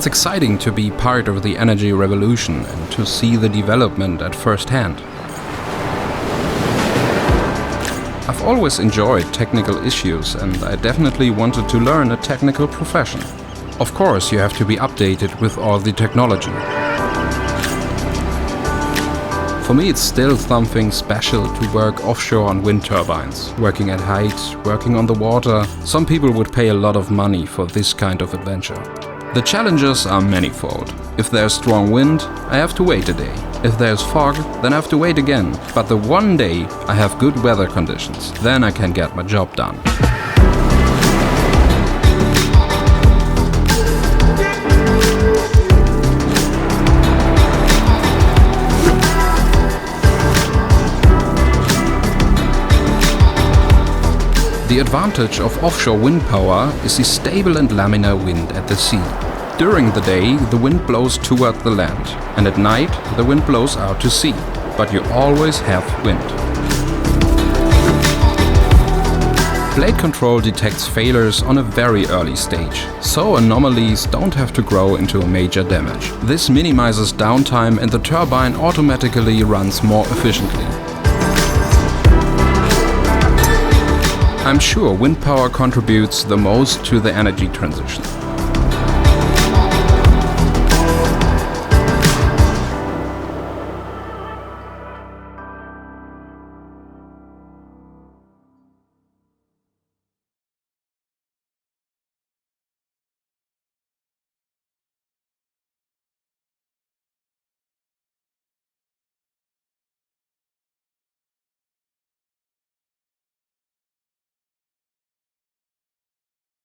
It's exciting to be part of the energy revolution and to see the development at first hand. I've always enjoyed technical issues and I definitely wanted to learn a technical profession. Of course, you have to be updated with all the technology. For me, it's still something special to work offshore on wind turbines, working at height, working on the water. Some people would pay a lot of money for this kind of adventure. The challenges are manifold. If there's strong wind, I have to wait a day. If there's fog, then I have to wait again. But the one day I have good weather conditions, then I can get my job done. The advantage of offshore wind power is the stable and laminar wind at the sea. During the day, the wind blows toward the land, and at night, the wind blows out to sea, but you always have wind. Blade control detects failures on a very early stage, so anomalies don't have to grow into a major damage. This minimizes downtime and the turbine automatically runs more efficiently. I'm sure wind power contributes the most to the energy transition.